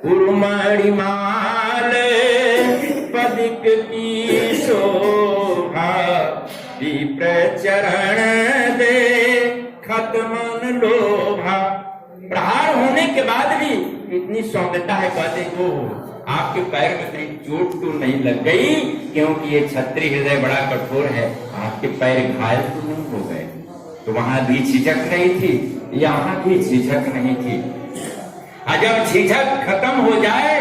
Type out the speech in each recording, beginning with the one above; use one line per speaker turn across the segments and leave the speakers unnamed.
उर्मणिमाल पदिक की शोभा, विप्र चरण दे खत मन लोभा। प्रहार होने के बाद भी इतनी सौम्यता है, कहते को आपके पैर में कहीं चोट तो नहीं लग गई, क्योंकि ये क्षत्रिय हृदय बड़ा कठोर है, आपके पैर घायल तो नहीं हो गए। तो वहां भी झिझक नहीं थी, यहाँ भी झिझक नहीं थी। और जब झिझक खत्म हो जाए,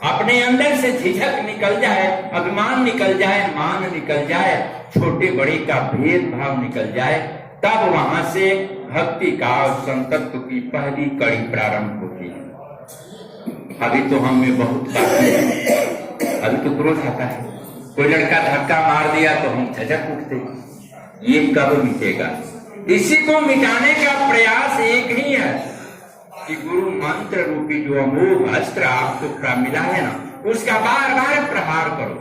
अपने अंदर से झिझक निकल जाए, अभिमान निकल जाए, मान निकल जाए, छोटे बड़े का भेदभाव निकल जाए, तब वहां से भक्ति का और संतत्व की पहली कड़ी प्रारंभ होती है। अभी तो हम में बहुत बाकी है, अभी तो क्रोध आता है, कोई लड़का धक्का मार दिया तो हम झझक उठते। ये कब मिटेगा? इसी को मिटाने का प्रयास एक ही है कि गुरु मंत्र रूपी जो अमोघ अस्त्र आपको मिला है ना, उसका बार बार प्रहार करो,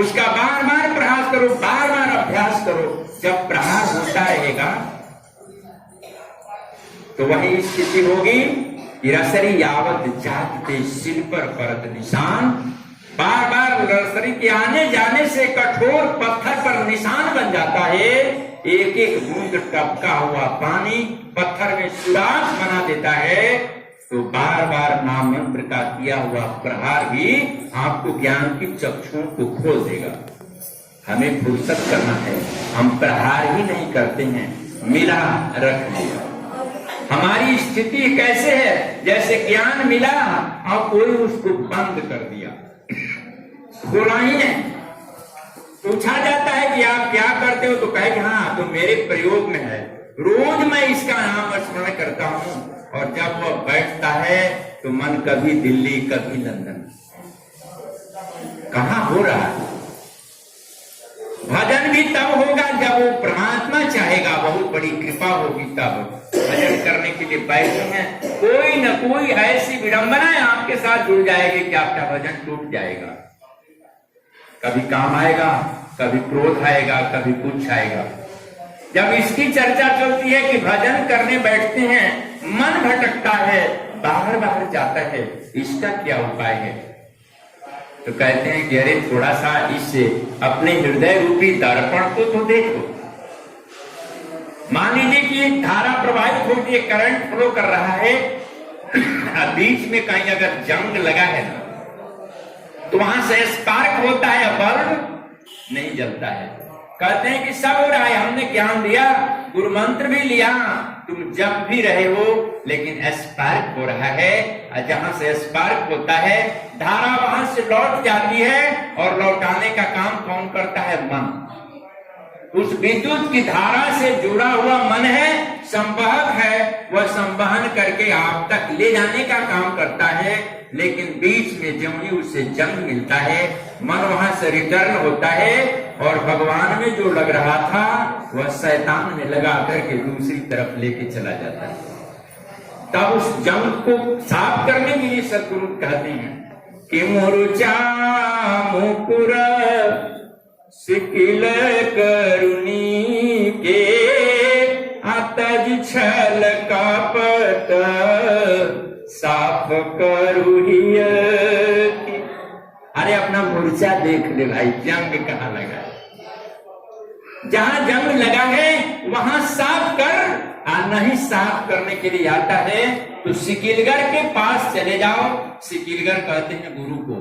उसका बार बार प्रयास करो, बार बार अभ्यास करो। जब प्रहार होता रहेगा तो वही स्थिति होगी कि रसरी यावत जाते सिर पर परत निशान। बार बार रसरी के आने जाने से कठोर पत्थर पर निशान बन जाता है। एक एक बूंद टपका हुआ पानी पत्थर में सुराख बना देता है। तो बार बार नाम मंत्र का किया हुआ प्रहार भी आपको ज्ञान की चक्षुओं को खोल देगा। हमें फुर्सत करना है, हम प्रहार ही नहीं करते हैं, मिला रख लिया। हमारी स्थिति कैसे है? जैसे ज्ञान मिला और कोई उसको बंद कर दिया, खोला ही नहीं। पूछा जाता है कि आप क्या करते हो, तो कहे हाँ तो मेरे प्रयोग में है, रोज मैं इसका नाम स्मरण करता हूं। और जब वह बैठता है तो मन कभी दिल्ली कभी लंदन, कहां हो रहा है। भजन भी तब होगा जब वो परमात्मा चाहेगा, बहुत बड़ी कृपा होगी, तब भजन करने के लिए बैठे हैं। कोई न कोई ऐसी विडंबना आपके साथ जुड़ जाएगी कि आपका भजन टूट जाएगा। कभी काम आएगा, कभी क्रोध आएगा, कभी कुछ आएगा। जब इसकी चर्चा चलती है कि भजन करने बैठते हैं, मन भटकता है, बाहर बाहर जाता है, इसका क्या उपाय है? तो कहते हैं कि अरे थोड़ा सा इससे अपने हृदय रूपी दर्पण को तो देखो। मान लीजिए कि एक धारा प्रवाहित होती है, करंट फ्लो कर रहा है, बीच में कहीं अगर जंग लगा है ना, तो वहां से स्पार्क होता है, बल्ब नहीं जलता है। कहते हैं कि सब हो रहा है, हमने ज्ञान दिया, गुरु मंत्र भी लिया, तुम जब भी रहे हो, लेकिन स्पार्क हो रहा है। जहां से स्पार्क होता है, धारा वहां से लौट जाती है, और लौटाने का काम कौन करता है? मन। उस विद्युत की धारा से जुड़ा हुआ मन है, संवाहक है, वह संवहन करके आप तक ले जाने का काम करता है। लेकिन बीच में जब ही उसे जंग मिलता है, मन वहां से रिटर्न होता है, और भगवान में जो लग रहा था वह शैतान में लगा करके दूसरी तरफ लेके चला जाता है। तब उस जंग को साफ करने के लिए सद्गुरु कहते हैं कि मुरुचा मुकुर सिकिल करुणी के अतज छल कपट साफ करुहिय। अरे अपना मूर्छा देख ले भाई, जंग कहाँ लगा है? जहां जंग लगा है वहां साफ कर। नहीं साफ करने के लिए आता है तो सिकिलगर के पास चले जाओ। सिकिलगर कहते हैं गुरु को,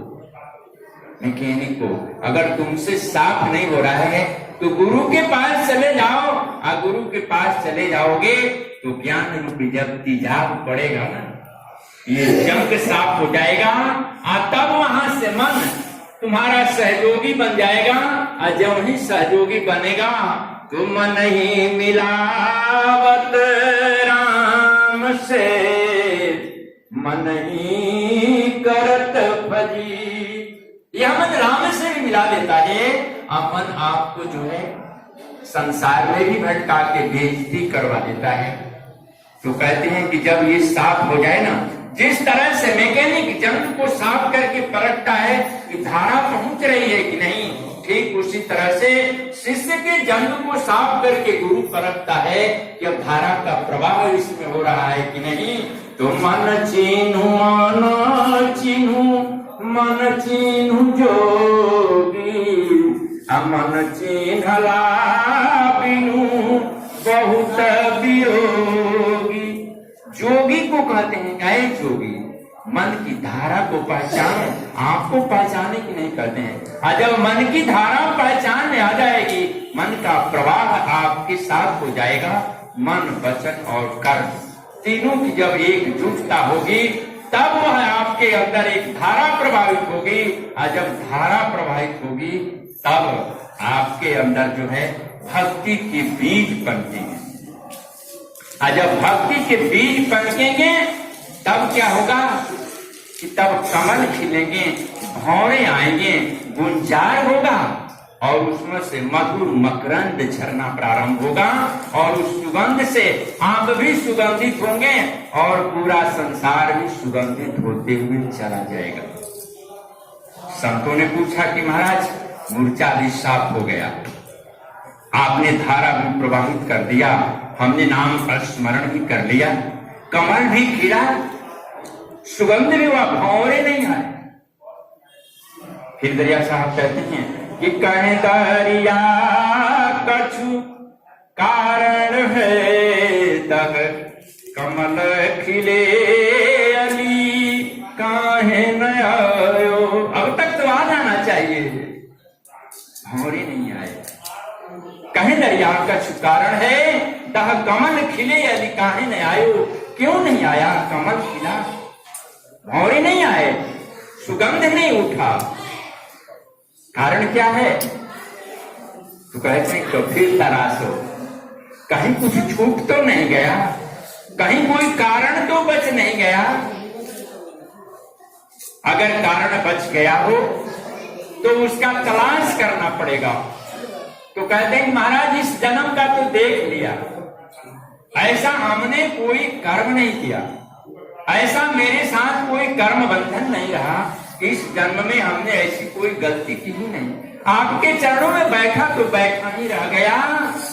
मैकेनिक को। अगर तुमसे साफ नहीं हो रहा है तो गुरु के पास चले जाओ। और गुरु के पास चले जाओगे तो ज्ञान रूपी जब तेजाब पड़ेगा ना, ये जंग साफ हो जाएगा। और तब वहां से मन तुम्हारा सहयोगी बन जाएगा। और जब ही सहयोगी बनेगा तो मन ही मिलावत राम से, मन ही करत फजी। यह मन राम से भी मिला देता है। और मन आपको जो है संसार में भी भटका के बेइज्जती करवा देता है। तो कहते हैं कि जब ये साफ हो जाए ना, जिस तरह से मैकेनिक जंग को साफ करके परखता है कि धारा पहुंच रही है कि नहीं, ठीक उसी तरह से शिष्य के जंग को साफ करके गुरु परखता है कि अब धारा का प्रवाह इसमें हो रहा है कि नहीं। तो मन चिन्हु मन चिन्हु जोगी, मन चिन्हला बिनु बहुत वियोगी। जोगी को कहते हैं, ऐ जोगी मन की धारा को पहचान, आपको पहचाने की नहीं कहते हैं। जब मन की धारा पहचान में आ जाएगी, मन का प्रवाह आपके साथ हो जाएगा, मन वचन और कर्म तीनों की जब एकजुटता होगी, तब वह आपके अंदर एक धारा प्रभावित होगी, और जब धारा प्रभावित होगी तब आपके अंदर जो है भक्ति के बीज पनकेंगे। और जब भक्ति के बीज पनकेंगे तब क्या होगा कि तब कमल खिलेंगे, भौरे आएंगे, गुंजार होगा, और उसमें से मधुर मकरंद झरना प्रारंभ होगा, और उस सुगंध से आप भी सुगंधित होंगे, और पूरा संसार भी सुगंधित होते हुए चला जाएगा। संतों ने पूछा कि महाराज मूर्छा भी साफ हो गया, आपने धारा भी प्रवाहित कर दिया, हमने नाम का स्मरण भी कर लिया, कमल भी खिला, सुगंध भी हुआ, भौरे नहीं आए। फिर दरिया साहब कहते हैं कि कहे दरिया कछु कारण है, तब कमल खिले अली काहे न आयो। अब तक तो आ जाना चाहिए, भौरे नहीं आए। कहे दरिया कछु कारण है, तह कमल खिले अली काहे न आयो। क्यों नहीं आया कमल खिला, भौरे नहीं आए, सुगंध नहीं उठा, कारण क्या है? तो कहते हैं तो फिर तराशो, कहीं कुछ छूट तो नहीं गया, कहीं कोई कारण तो बच नहीं गया। अगर कारण बच गया हो तो उसका तलाश करना पड़ेगा। तो कहते हैं महाराज इस जन्म का तो देख लिया, ऐसा हमने कोई कर्म नहीं किया, ऐसा मेरे साथ कोई कर्म बंधन नहीं रहा, इस जन्म में हमने ऐसी कोई गलती की ही नहीं। आपके चरणों में बैठा तो बैठा ही रह गया,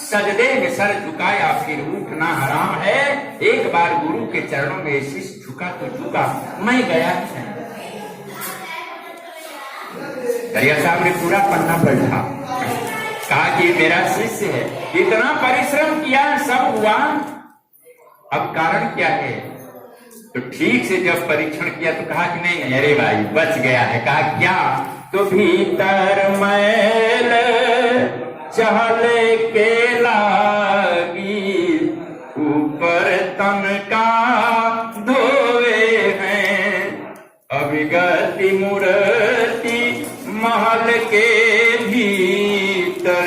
सजदे में सर झुकाया फिर उठना हराम है। एक बार गुरु के चरणों में शीश झुका तो झुका, मैं गया ही नहीं। दरिया साहब ने पूरा पन्ना पलटा, कहा कि मेरा शिष्य है, इतना परिश्रम किया, सब हुआ, अब कारण क्या है? तो ठीक से जब परीक्षण किया तो कहा कि नहीं नहीं, अरे भाई बच गया है। कहा क्या? तो भीतर मैल चहले के लागी, ऊपर तन का धोए हैं, अभिगति मूर्ति महल के भीतर,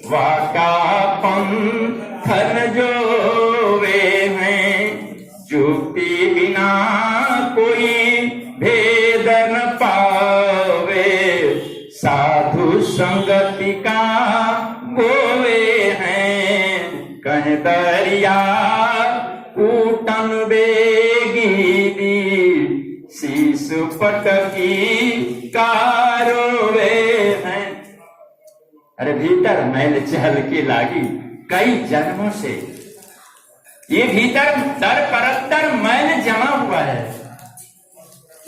वाका पंथन जोवे हैं, जुक्ति बिना कोई भेद न पावे, साधु संगति का गोवे हैं, कह दरिया कूटन बेगी, शीश पटकी कारोवे हैं। अरे भीतर मैल चहल के लागी, कई जन्मों से ये भीतर दर परतर मैल जमा हुआ है,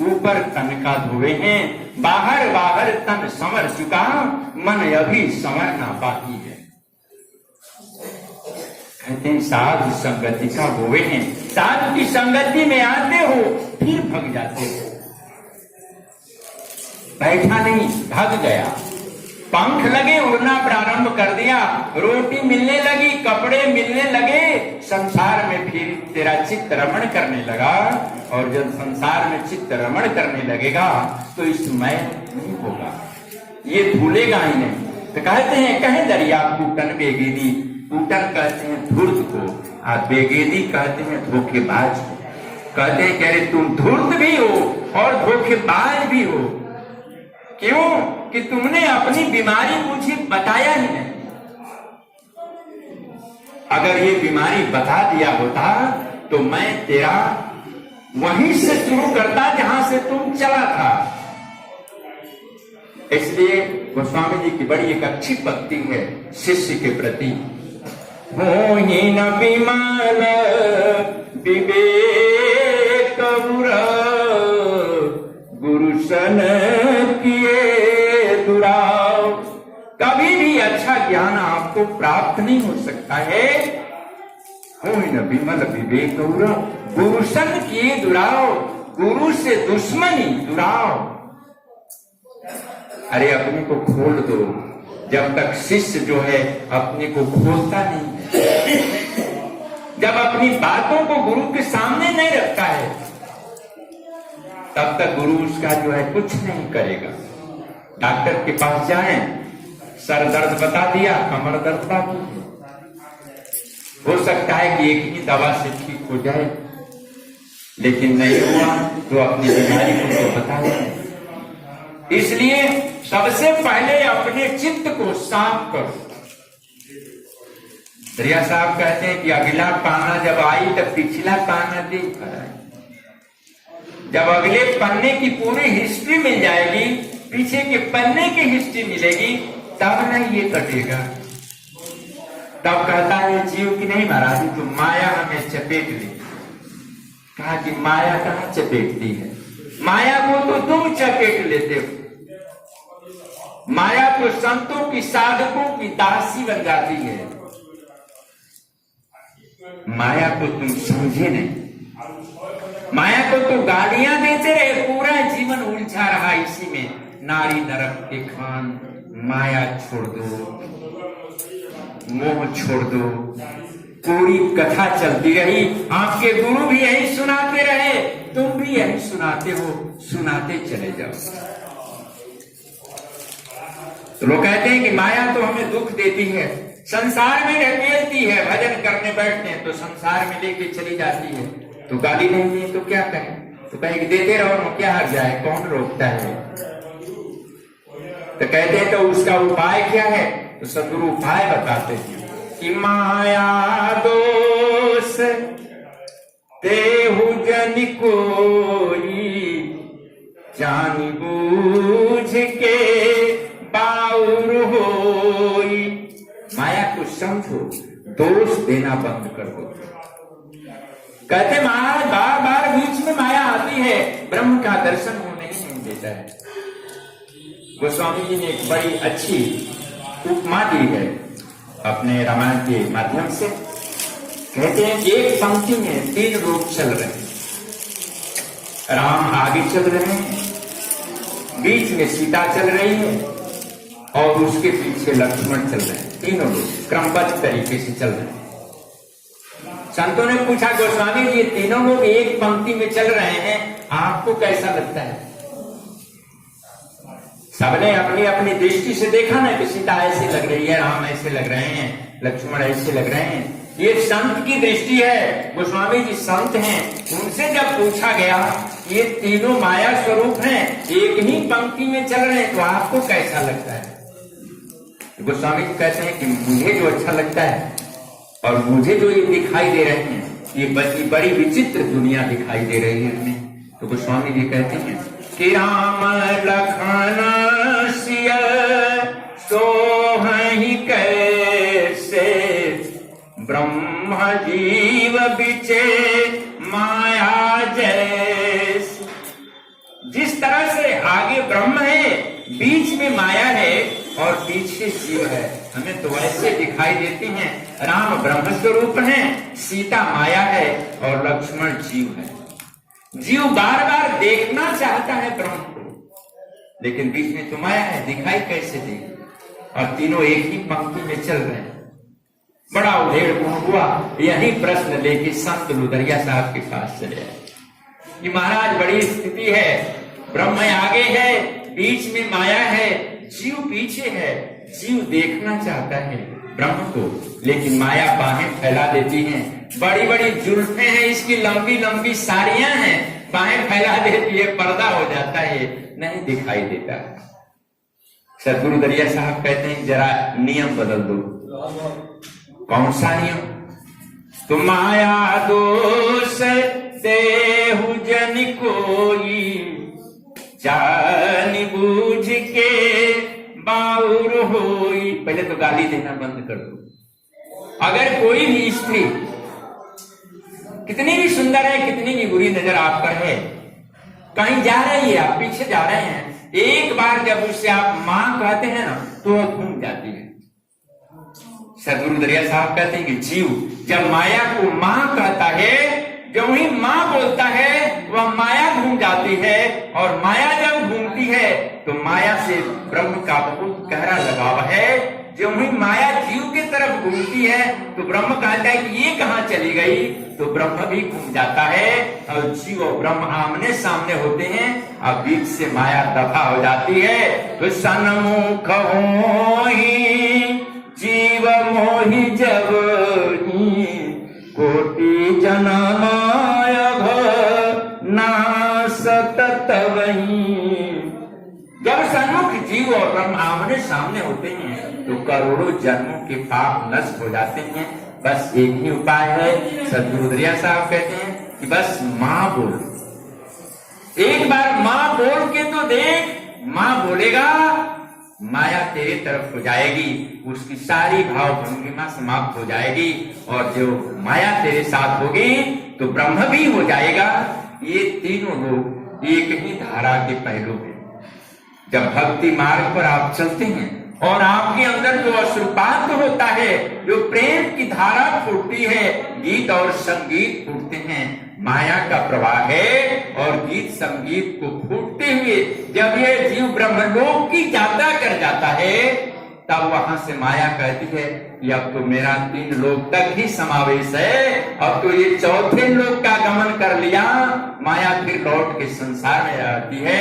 ऊपर तन का धोए हैं, बाहर बाहर तन संवर चुका, मन अभी संवरना बाकी है। कहते हैं साधु संगति का हुए हैं, साधु की संगति में आते हो फिर भग जाते हो। बैठा नहीं, भग गया, पंख लगे, उड़ना प्रारंभ कर दिया, रोटी मिलने लगी, कपड़े मिलने लगे, संसार में फिर तेरा चित्त रमण करने लगा। और जब संसार में चित्त रमण करने लगेगा तो इसमें नहीं होगा, ये भूलेगा ही नहीं। तो कहते हैं कहे दरिया कूटन बेगेदी, कूटन कहते हैं धूर्त को, और बेगेदी कहते हैं धोखेबाज को। कहते हैं कह रहे तुम धूर्त भी हो और धोखेबाज भी हो। क्यों? कि तुमने अपनी बीमारी मुझे बताया ही नहीं। अगर ये बीमारी बता दिया होता तो मैं तेरा वहीं से शुरू करता जहां से तुम चला था। इसलिए गोस्वामी जी की बड़ी एक अच्छी पक्ति है शिष्य के प्रति, हो ही न विमल विवेक गौर गुरु सन किए दुराव। कभी भी अच्छा ज्ञान आपको प्राप्त नहीं हो सकता है। होय न विमल विवेक गौर गुरु सन किए दुराव, गुरु से दुश्मनी दुराव। अरे अपने को खोल दो, जब तक शिष्य जो है अपने को खोलता नहीं है, जब अपनी बातों को गुरु के सामने नहीं रखता है, तब तक गुरु उसका जो है कुछ नहीं करेगा। डॉक्टर के पास जाएं, सर दर्द बता दिया, कमर दर्द बाकी है, हो सकता है कि एक ही दवा से ठीक हो जाए, लेकिन नहीं हुआ तो अपनी बीमारी को तो बताया। इसलिए सबसे पहले अपने चित्त को साफ करो। दरिया साहब कहते हैं कि अगला पाना जब आई तब पिछला पाना देख कर आई। जब अगले पन्ने की पूरी हिस्ट्री मिल जाएगी, पीछे के पन्ने की हिस्ट्री मिलेगी, तब नहीं ये कटेगा। तब कहता है जीव की नहीं महाराज, तो माया हमें चपेट ली। कहा कि माया कहाँ चपेटती है, माया को तो तुम चपेट लेते हो। माया तो संतों की, साधकों की दासी बन जाती है। माया को तुम समझे नहीं। माया को तो गालियां देते रहे, पूरा जीवन उलझा रहा इसी में। नारी नरक के खान, माया छोड़ दो, मोह छोड़ दो, पूरी कथा चलती रही। आपके गुरु भी यही सुनाते रहे, तुम भी यही सुनाते हो, सुनाते चले जाओ। तो लोग कहते हैं कि माया तो हमें दुख देती है, संसार में ढकेलती है, भजन करने बैठते हैं तो संसार में लेके चली जाती है। तो गाली नहीं है तो क्या कहें, तो कहें देते रहो, क्या हर जाए, कौन रोकता है। तो कहते हैं तो उसका उपाय क्या है, तो सदगुरु उपाय बताते हैं कि माया दोष तेहु जन कोई, जान बूझ के बाउर होई। माया को समझो, दोष देना बंद कर दो। कहते महाराज बार बार बीच में माया आती है, ब्रह्म का दर्शन होने ही नहीं देता है। गोस्वामी जी ने एक बड़ी अच्छी उपमा दी है अपने रामायण के माध्यम से। कहते हैं एक पंक्ति में 3 लोग चल रहे हैं। राम आगे चल रहे हैं, बीच में सीता चल रही है और उसके पीछे लक्ष्मण चल रहे हैं। तीनों लोग क्रमबद्ध तरीके से चल रहे हैं। संतों ने पूछा गोस्वामी जी, ये तीनों लोग एक पंक्ति में चल रहे हैं, आपको कैसा लगता है? सबने अपनी अपनी दृष्टि से देखा ना कि सीता ऐसी लग रही है, राम ऐसे लग रहे हैं, लक्ष्मण ऐसे लग रहे हैं। ये संत की दृष्टि है। गोस्वामी जी संत हैं, उनसे जब पूछा गया ये तीनों माया स्वरूप हैं, एक ही पंक्ति में चल रहे हैं, तो आपको कैसा लगता है? गोस्वामी जी कहते हैं कि मुझे जो अच्छा लगता है और मुझे जो ये दिखाई दे रहे हैं, ये बड़ी विचित्र दुनिया दिखाई दे रही है हमें। तो गोस्वामी जी कहते हैं कि राम लखन सिय सोहहि कैसे, ब्रह्म जीव बिचे माया जैसे। जिस तरह से आगे ब्रह्म है, बीच में माया है और पीछे जीव है, हमें तो ऐसे दिखाई देती हैं। राम ब्रह्म स्वरूप हैं, सीता माया है और लक्ष्मण जीव है। जीव बार बार देखना चाहता है ब्रह्म को, लेकिन बीच में तो माया है, दिखाई कैसे दे? और तीनों एक ही पंक्ति में चल रहे हैं। बड़ा उधेड़ हुआ, यही प्रश्न लेके संत लुदरिया साहब के पास चले आए कि महाराज बड़ी स्थिति है, ब्रह्म आगे है, बीच में माया है, जीव पीछे है। जीव देखना चाहता है ब्रह्म को, लेकिन माया बाहें फैला देती हैं। बड़ी बड़ी जुल्फें हैं, इसकी लंबी लंबी साड़ियां हैं, बाहें फैला देती है, पर्दा हो जाता है, नहीं दिखाई देता। सदगुरु दरिया साहब कहते हैं जरा नियम बदल दो। कौन सा नियम? तो माया दोष देहु जन कोई, जान बूझ के बाउर होई। पहले तो गाली देना बंद कर दो। अगर कोई भी स्त्री कितनी भी सुंदर है, कितनी भी बुरी नजर आप पर है, कहीं जा रही है, आप पीछे जा रहे हैं, एक बार जब उससे आप मां कहते हैं ना तो वह घूम जाती है। सदगुरु दरिया साहब कहते हैं कि जीव जब माया को मां कहता है, जो ही मां बोलता है वह माया घूम जाती है, और माया जब घूमती है तो माया से ब्रह्म का बहुत गहरा लगाव है। जो ही माया जीव की तरफ घूमती है तो ब्रह्म कहता है कि ये कहां चली गई, तो ब्रह्म भी घूम जाता है और जीव और ब्रह्म आमने सामने होते हैं, और बीच से माया दफा हो जाती है। तो सन्मुख होई जीव मोहि जब कोटि जन्म नासत तवहीं। जब सन्मुख जीव और ब्रह्म आमने सामने होते हैं तो करोड़ों जन्मों के पाप नष्ट हो जाते हैं। बस एक ही उपाय है, सदगुरु दरिया साहब कहते हैं कि बस मां बोल, एक बार मां बोल के तो देख, मां बोलेगा माया तेरे तरफ हो जाएगी, उसकी सारी भाव भंगिमा समाप्त हो जाएगी, और जो माया तेरे साथ होगी तो ब्रह्म भी हो जाएगा। ये तीनों लोग एक ही धारा के पहलू हैं। जब भक्ति मार्ग पर आप चलते हैं और आपके अंदर जो अश्रुपात होता है, जो प्रेम की धारा फूटती है, गीत और संगीत फूटते हैं, माया का प्रवाह है, और गीत संगीत को फूटते हुए जब ये जीव ब्रह्मलोक की यात्रा कर जाता है, तब वहां से माया कहती है कि अब तो मेरा 3 लोक तक ही समावेश है, अब तो ये 4थे लोक का गमन कर लिया। माया फिर लौट के संसार में आती है,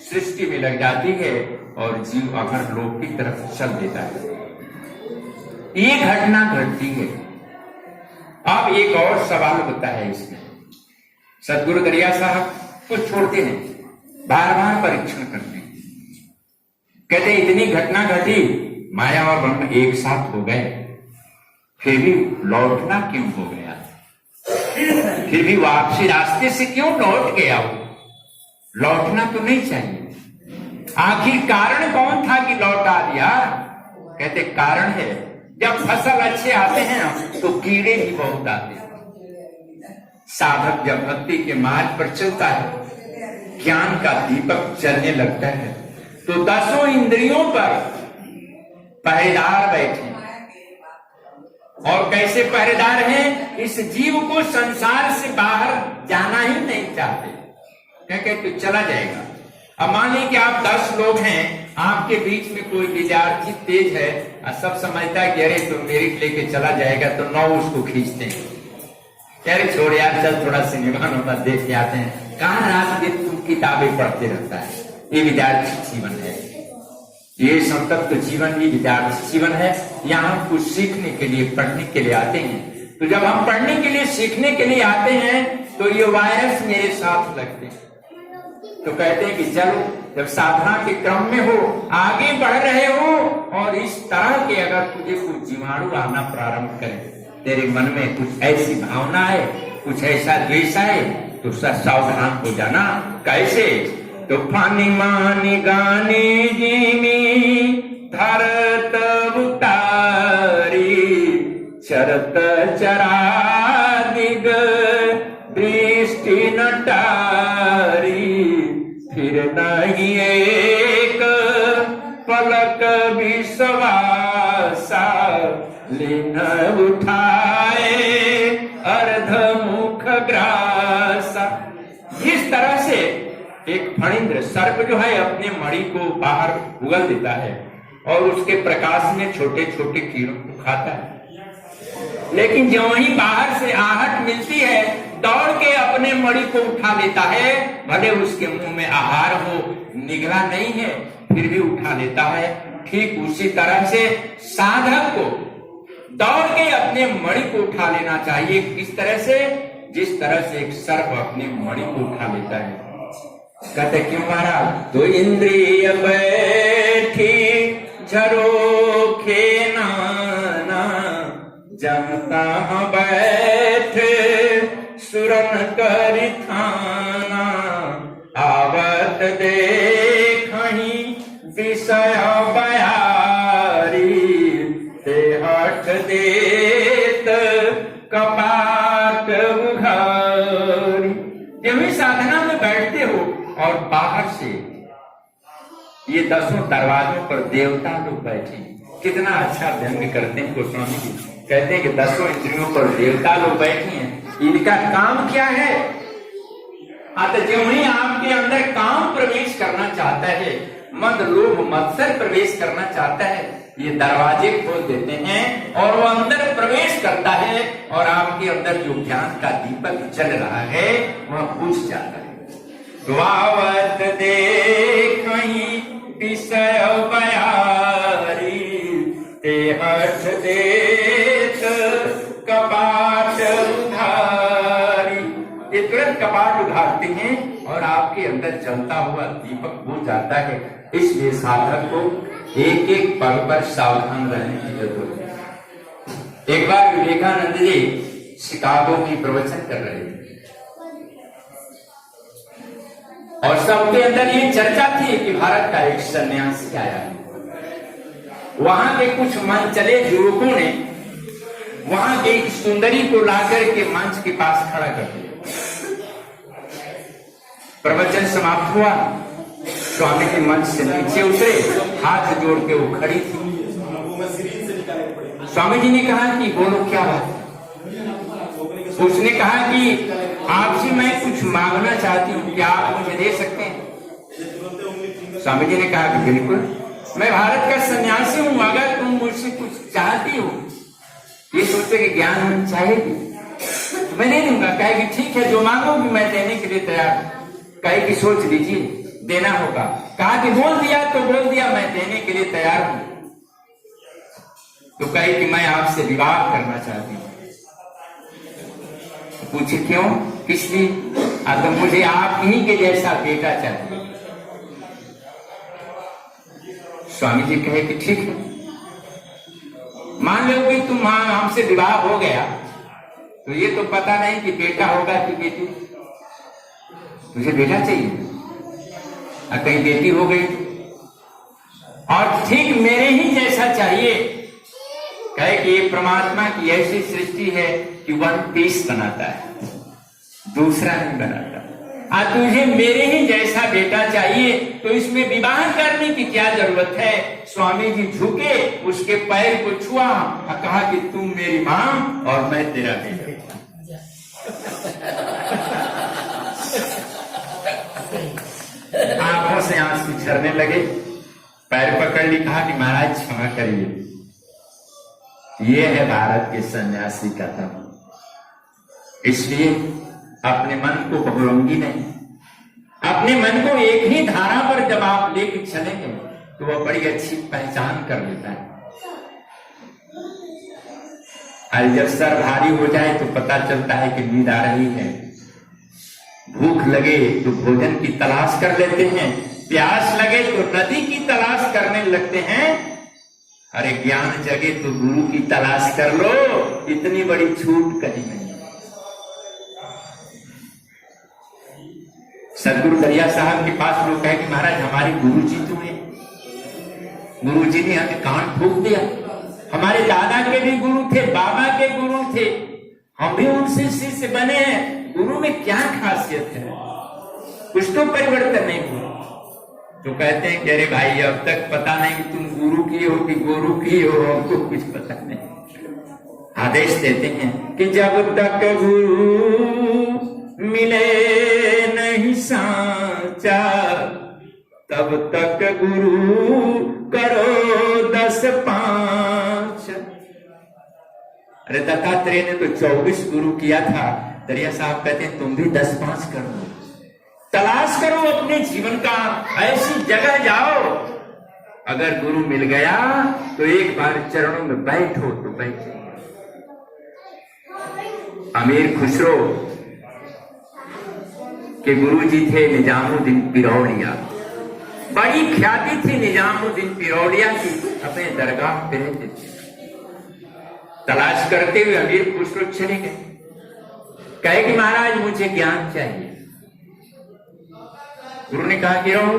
सृष्टि में लग जाती है, और जीव अगर लोक की तरफ चल देता है। ये घटना घटती है। अब एक और सवाल होता है इसमें, सदगुरु दरिया साहब कुछ छोड़ते हैं, बार बार परीक्षण करते हैं, कहते इतनी घटना घटी, माया और ब्रह्म एक साथ हो गए, फिर भी लौटना क्यों हो गया, फिर भी वापसी रास्ते से क्यों लौट गया वो, लौटना तो नहीं चाहिए, आखिर कारण कौन था कि लौटा दिया। कहते कारण है, जब फसल अच्छे आते हैं ना तो कीड़े भी बहुत आते हैं। साधक जब भक्ति के मार्ग पर चलता है, ज्ञान का दीपक जलने लगता है, तो 10 इंद्रियों पर पहरेदार बैठे, और कैसे पहरेदार हैं, इस जीव को संसार से बाहर जाना ही नहीं चाहते, क्या तो चला जाएगा। अब मान लीजिए कि आप 10 लोग हैं, आपके बीच में कोई विद्यार्थी तेज है और सब समझता है कि अरे तो मेरिट लेके चला जाएगा, तो 9 उसको खींचते हैं, अरे छोड़ यार चल थोड़ा सिनेमा नोमा देख के आते हैं, कहाँ रात दिन तुम किताबें पढ़ते रहता है। ये विद्यार्थी जीवन है, ये संतप्त जीवन ही विद्यार्थी जीवन है। यहाँ हम कुछ सीखने के लिए, पढ़ने के लिए आते हैं। तो जब हम पढ़ने के लिए, सीखने के लिए आते हैं तो ये वायरस मेरे साथ लगते हैं, तो कहते हैं कि चलो जब साधना के क्रम में हो, आगे बढ़ रहे हो, और इस तरह के अगर तुझे कुछ जीवाणु आना प्रारंभ करे, तेरे मन में कुछ ऐसी भावना है, कुछ ऐसा द्वेष है, तो सावधान हो जाना। कैसे, तो पानी मानी गानी जीमी धरत उतारी चरत चरादिग दृष्टि नटारी फिर नहीं एक पलक विश्वासा लीन उठाए अर्ध मुख ग्रासा। इस तरह से एक फणिंद्र सर्प जो है अपने मणि को बाहर उगल देता है और उसके प्रकाश में छोटे छोटे कीड़ों को खाता है, लेकिन जो ही बाहर से आहट मिलती है दौड़ के अपने मणि को उठा लेता है। भले उसके मुंह में आहार हो, निगला नहीं है, फिर भी उठा लेता है। ठीक उसी तरह से साधक को दौड़ के अपने मणि को उठा लेना चाहिए। किस तरह से? जिस तरह से एक सर्प अपने मणि को उठा लेता है। कहते क्यों महाराज? तो इंद्रिय बैठी झरोखे नाना जमता बैठे सुरन करि थाना आवत देखहि विषय बयारी ते हठ देत कपाट उघारी। क्यों ही साधना में बैठते हो और बाहर से ये 10 दरवाजों पर देवता लोग बैठे। कितना अच्छा व्यंग करते हैं गोस्वामी जी। कहते हैं कि 10 इंद्रियों पर देवता लोग बैठे हैं, इनका काम क्या है? अतः जो ही आपके अंदर काम प्रवेश करना चाहता है, मद लोभ मत्सर प्रवेश करना चाहता है, ये दरवाजे खोल देते हैं और वो अंदर प्रवेश करता है और आपके अंदर जो ज्ञान का दीपक जल रहा है वह बुझ जाता है। वावत देखहि विषय बयारी, ते हठ देत कपाट उधारी। ये तुरंत कपाट उधारते हैं और आपके अंदर जलता हुआ दीपक बुझ जाता है। इसलिए साधक को एक एक पल पर सावधान रहने की जरूरत है। एक बार विवेकानंद जी शिकागो में प्रवचन कर रहे थे और सबके अंदर ये चर्चा थी कि भारत का एक सन्यासी आया है। वहां के कुछ मन चले युवकों ने वहां के एक सुंदरी को लाकर के मंच के पास खड़ा कर दिया। प्रवचन समाप्त हुआ, स्वामी जी मंच से नीचे उतरे, हाथ जोड़ के वो खड़ी थी। स्वामी जी ने कहा कि बोलो क्या बात है? उसने कहा कि आपसे मैं कुछ मांगना चाहती हूँ, क्या आप मुझे दे सकते हैं? स्वामी जी ने कहा कि बिल्कुल, मैं भारत का सन्यासी हूँ, अगर तुम मुझसे कुछ चाहती हो, ये सोचते कि ज्ञान होनी चाहिए तो मैं दे दूंगा। कहे कि ठीक है, जो मांगोगी मैं देने के लिए तैयार हूँ। कहे कि सोच लीजिए, देना होगा। कहा कि बोल दिया तो बोल दिया, मैं देने के लिए तैयार हूं। तो कहे कि मैं आपसे विवाह करना चाहती हूँ। पूछे क्यों, किस लिए? तो मुझे आप ही के जैसा बेटा चाहिए। स्वामी जी कहे कि ठीक है, मान लो कि तुम हमसे विवाह हो गया, तो ये तो पता नहीं कि बेटा होगा कि बेटी। मुझे बेटा चाहिए, कहीं बेटी हो गई और ठीक मेरे ही जैसा चाहिए। कहे कि ये परमात्मा की ऐसी सृष्टि है कि वन पीस बनाता है, दूसरा नहीं बनाता। तुझे मेरे ही जैसा बेटा चाहिए, तो इसमें विवाह करने की क्या जरूरत है? स्वामी जी झुके, उसके पैर को छुआ और कहा कि तुम मेरी मां और मैं तेरा बेटा। आंखों से आंसू झरने लगे, पैर पकड़ ली, कहा कि महाराज क्षमा करिए, ये है भारत के सन्यासी का धर्म। इसलिए अपने मन को बहुरंगी नहीं, अपने मन को एक ही धारा पर जब आप लेके चलेंगे तो वह बड़ी अच्छी पहचान कर लेता है। आज जब सर भारी हो जाए तो पता चलता है कि नींद आ रही है, भूख लगे तो भोजन की तलाश कर लेते हैं, प्यास लगे तो नदी की तलाश करने लगते हैं। अरे ज्ञान जगे तो गुरु की तलाश कर लो, इतनी बड़ी छूट कहीं नहीं। सदगुरु दरिया साहब के पास लोग कहे कि महाराज हमारे गुरु जी तो हैं। गुरु जी ने हमें कान ठोक दिया, हमारे दादा के भी गुरु थे, बाबा के गुरु थे, हम भी उनसे शिष्य बने हैं। गुरु में क्या खासियत है? कुछ तो परिवर्तन नहीं हुआ। तो कहते हैं कि अरे भाई अब तक पता नहीं कि तुम गुरु की हो कि गुरु की हो, हमको कुछ पता नहीं। आदेश देते हैं कि जब तक गुरु मिले नहीं साचा, तब तक गुरु करो 10-5। अरे दत्तात्रेय ने तो 24 गुरु किया था, दरिया साहब कहते हैं तुम भी 10-5 कर लो। तलाश करो अपने जीवन का, ऐसी जगह जाओ, अगर गुरु मिल गया तो एक बार चरणों में बैठो तो बैठे। अमीर खुसरो के गुरु जी थे निजामुद्दीन पिरौलिया। बड़ी ख्याति थी निजामुद्दीन पिरौलिया की, अपने दरगाह पे रहते थे। तलाश करते हुए अमीर खुसरो चले गए, कहे कि महाराज मुझे ज्ञान चाहिए। गुरु ने कहा कि रहो।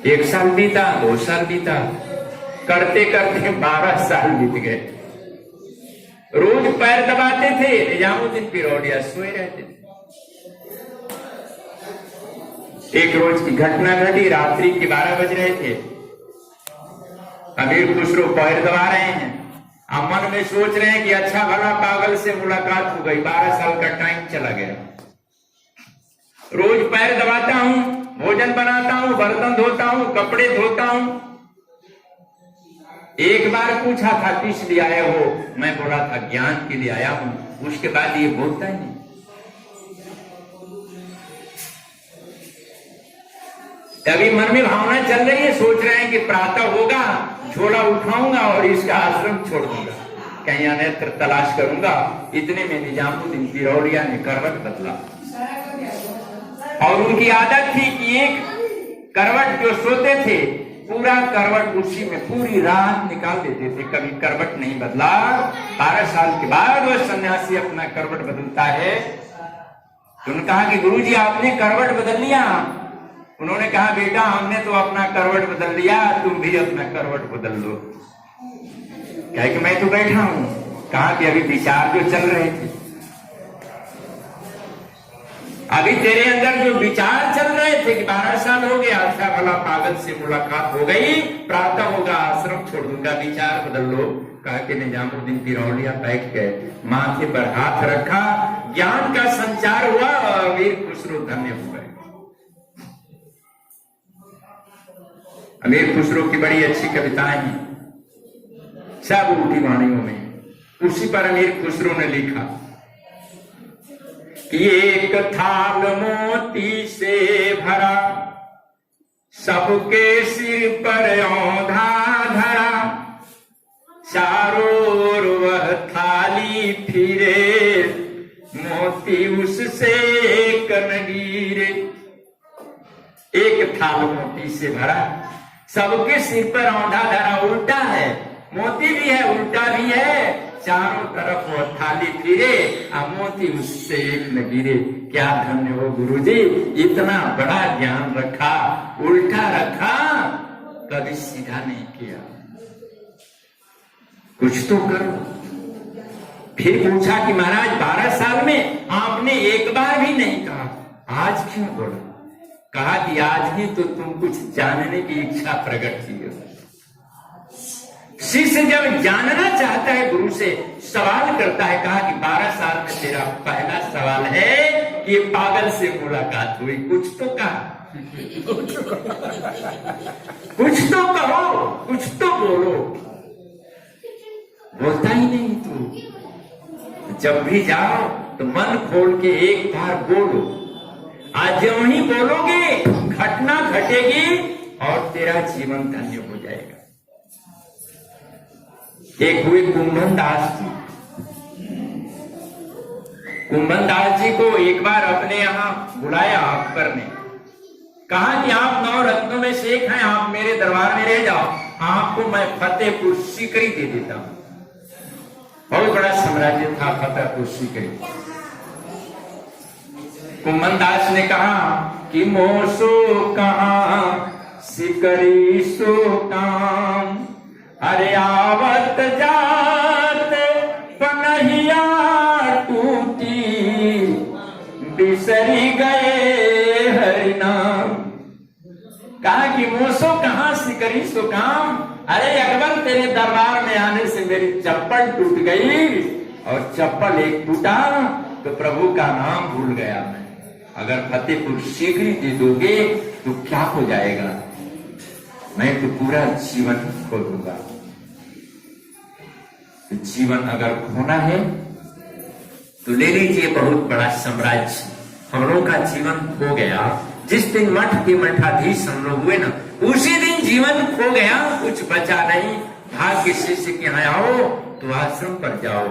1 साल बीता, 2 साल बीता, करते करते 12 साल बीत गए। रोज पैर दबाते थे, निजामुद्दीन पिरौलिया सोए रहते थे। एक रोज की घटना घटी, रात्रि के 12 बज रहे थे। अमीर खुसरो पैर दबा रहे हैं, अब मन में सोच रहे हैं कि अच्छा भला पागल से मुलाकात हो गई, 12 साल का टाइम चला गया। रोज पैर दबाता हूं, भोजन बनाता हूं, बर्तन धोता हूं, कपड़े धोता हूं। एक बार पूछा था किस लिए आए हो, मैं बोला था ज्ञान के लिए आया हूं। उसके बाद ये बोलता ही नहीं। अभी मन में भावना चल रही है, सोच रहे हैं कि प्रातः होगा, झोला उठाऊंगा और इसका आश्रम छोड़ दूंगा, कहीं अन्यत्र तलाश करूंगा। इतने में निजामुद्दीन पिरौलिया ने करवट बदला, और उनकी आदत थी कि एक करवट जो सोते थे, पूरा करवट उसी में पूरी रात निकाल देते थे, कभी करवट नहीं बदला। 12 साल के बाद वह सन्यासी अपना करवट बदलता है। तो उन्होंने कहा कि गुरुजी आपने करवट बदल लिया। उन्होंने कहा बेटा हमने तो अपना करवट बदल लिया, तुम भी अपना करवट बदल लो। कहे कि मैं तो बैठा हूं। कहा कि अभी विचार जो चल रहे थे, अभी तेरे अंदर जो विचार चल रहे थे कि 12 साल हो गया, अच्छा भला पागल से मुलाकात हो गई, प्रातः होगा, आश्रम छोड़ दूंगा, विचार बदल लो। कहा कि निजामुद्दीन पिरौलिया बैठ गए, माथे पर हाथ रखा, ज्ञान का संचार हुआ, अमीर खुसरो धन्य हो गए। अमीर खुसरो की बड़ी अच्छी कविताएं हैं, सब उल्टी वाणियों में। उसी पर अमीर खुसरो ने लिखा कि एक थाल मोती से भरा, सबके सिर पर औंधा धरा, चारों ओर वह थाली फिरे, मोती उससे एक न गिरे। एक थाल मोती से भरा, सबके सिर पर औंधा धरा, उल्टा है, मोती भी है उल्टा भी है, चारों तरफ वो थाली फिरे, मोती उससे एक न गिरे। क्या धन्य हो गुरुजी, इतना बड़ा ज्ञान रखा, उल्टा रखा, कभी सीधा नहीं किया। कुछ तो करो। फिर पूछा कि महाराज 12 साल में आपने एक बार भी नहीं कहा, आज क्यों बोला? कहा कि आज ही तो तुम कुछ जानने की इच्छा प्रकट की हो। शिष्य जब जानना चाहता है गुरु से, सवाल करता है। कहा कि 12 साल में तेरा पहला सवाल है कि ये पागल से मुलाकात हुई, कुछ तो कहा, कुछ तो कहो, कुछ तो बोलो। बोलता ही नहीं तू। जब भी जाओ तो मन खोल के एक बार बोलो। आज जब ही बोलोगे घटना घटेगी और तेरा जीवन धन्य हो जाएगा। एक हुए कुंभन दास जी। कुंभन दास जी को एक बार अपने यहां बुलाया अकबर ने। कहा कि आप 9 रत्नों में से एक हैं, आप मेरे दरबार में रह जाओ, आपको मैं फतेहपुर सीकरी दे देता हूं। बहुत बड़ा साम्राज्य था फतेहपुर सीकरी। कुंभन दास ने कहा कि मोसो कहां सिकरी सो काम, अरे आवत जात पनहिया टूटी, बिसरी गए हरि नाम। कहा कि मोसो कहां सिकरी सो काम, अरे अकबर तेरे दरबार में आने से मेरी चप्पल टूट गई, और चप्पल एक टूटा तो प्रभु का नाम भूल गया मैं। अगर फतेहपुर सीकरी दे दोगे तो क्या हो जाएगा, मैं तो पूरा जीवन खो दूंगा। तो जीवन अगर खोना है तो ले लीजिए बहुत बड़ा साम्राज्य। हम लोगों का जीवन खो गया जिस दिन मठ के मठाधीश हम लोग हुए ना, उसी दिन जीवन खो गया, कुछ बचा नहीं। भाग्य शिष्य के यहाँ आओ तो आश्रम पर जाओ।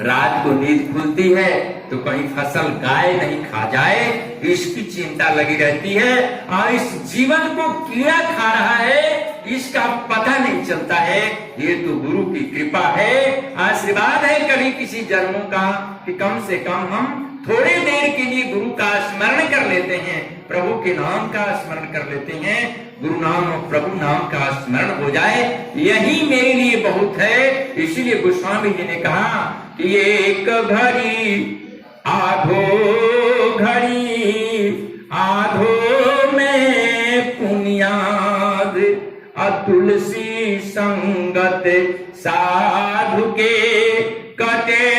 रात को नींद खुलती है तो कहीं फसल गाय नहीं खा जाए, इसकी चिंता लगी रहती है। और इस जीवन को कीड़ा खा रहा है, इसका पता नहीं चलता है। ये तो गुरु की कृपा है, आशीर्वाद है कभी किसी जन्मों का, कि कम से कम हम थोड़ी देर के लिए गुरु का स्मरण कर लेते हैं, प्रभु के नाम का स्मरण कर लेते हैं। गुरु नाम और प्रभु नाम का स्मरण हो जाए, यही मेरे लिए बहुत है। इसीलिए गोस्वामी जी ने कहा कि एक घड़ी आधो घड़ी आधो में पुनियाद, तुलसी संगत साधु के कटे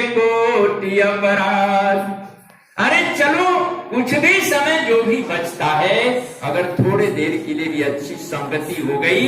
कोटि अपराध। अरे चलो कुछ भी समय जो भी बचता है, अगर थोड़े देर के लिए भी अच्छी संगति हो गई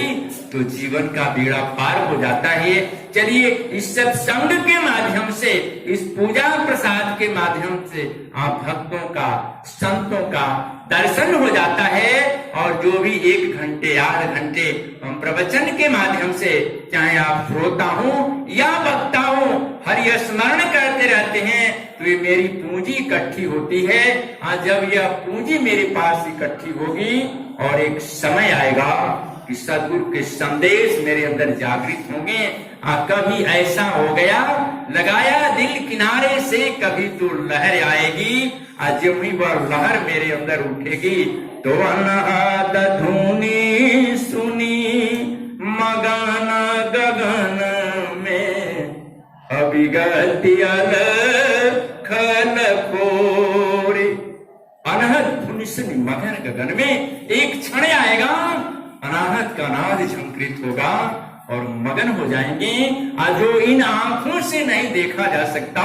तो जीवन का बेड़ा पार हो जाता है। चलिए इस सत्संग के माध्यम से, इस पूजा प्रसाद के माध्यम से आप भक्तों का, संतों का दर्शन हो जाता है। और जो भी 1 घंटे 8 घंटे हम प्रवचन के माध्यम से, चाहे आप श्रोता हो या वक्ता हो, हरि स्मरण करते रहते हैं, तो ये मेरी पूंजी इकट्ठी होती है। आज जब यह पूंजी मेरे पास इकट्ठी होगी और एक समय आएगा कि सदगुरु के संदेश मेरे अंदर जागृत होंगे। कभी ऐसा हो गया, लगाया दिल किनारे से, कभी तो लहर आएगी। आज जब भी वह लहर मेरे अंदर उठेगी तो अनहद धुनी सुनी मगन गगन में, अभिगति अलखल खोरे। अनहद धुनी सुनी मगन गगन में, एक क्षण आएगा, अनाहत का नाद झंकृत होगा और मगन हो जाएंगे। आज जो इन आंखों से नहीं देखा जा सकता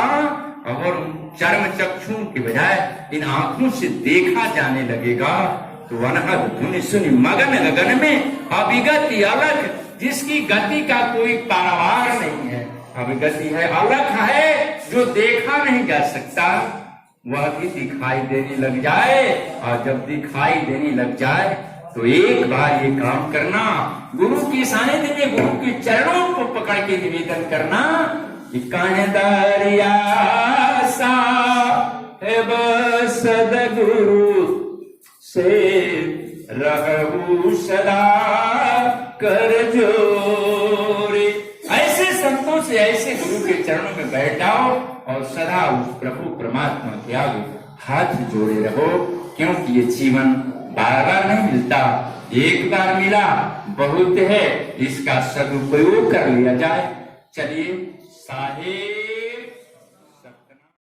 और चर्म चक्षु के बजाय इन आंखों से देखा जाने लगेगा, तो अनहद धुनि सुनि मगन गगन में अभिगति अलग, जिसकी गति का कोई पारावार नहीं है। अभिगति है, अलग है, जो देखा नहीं जा सकता वह भी दिखाई देने लग जाए। और जब दिखाई देने लग जाए तो एक बार ये काम करना, गुरु की सानिध्य में गुरु के चरणों को पकड़ के निवेदन करना कि काहे दरिया साहेब सदगुरु से रहू सदा कर जोरे। ऐसे संतों से, ऐसे गुरु के चरणों में बैठ जाओ और सदा उस प्रभु परमात्मा के आगे हाथ जोड़े रहो, क्योंकि ये जीवन बार बार नहीं मिलता, एक बार मिला बहुत है, इसका सदुपयोग कर लिया जाए। चलिए साहेब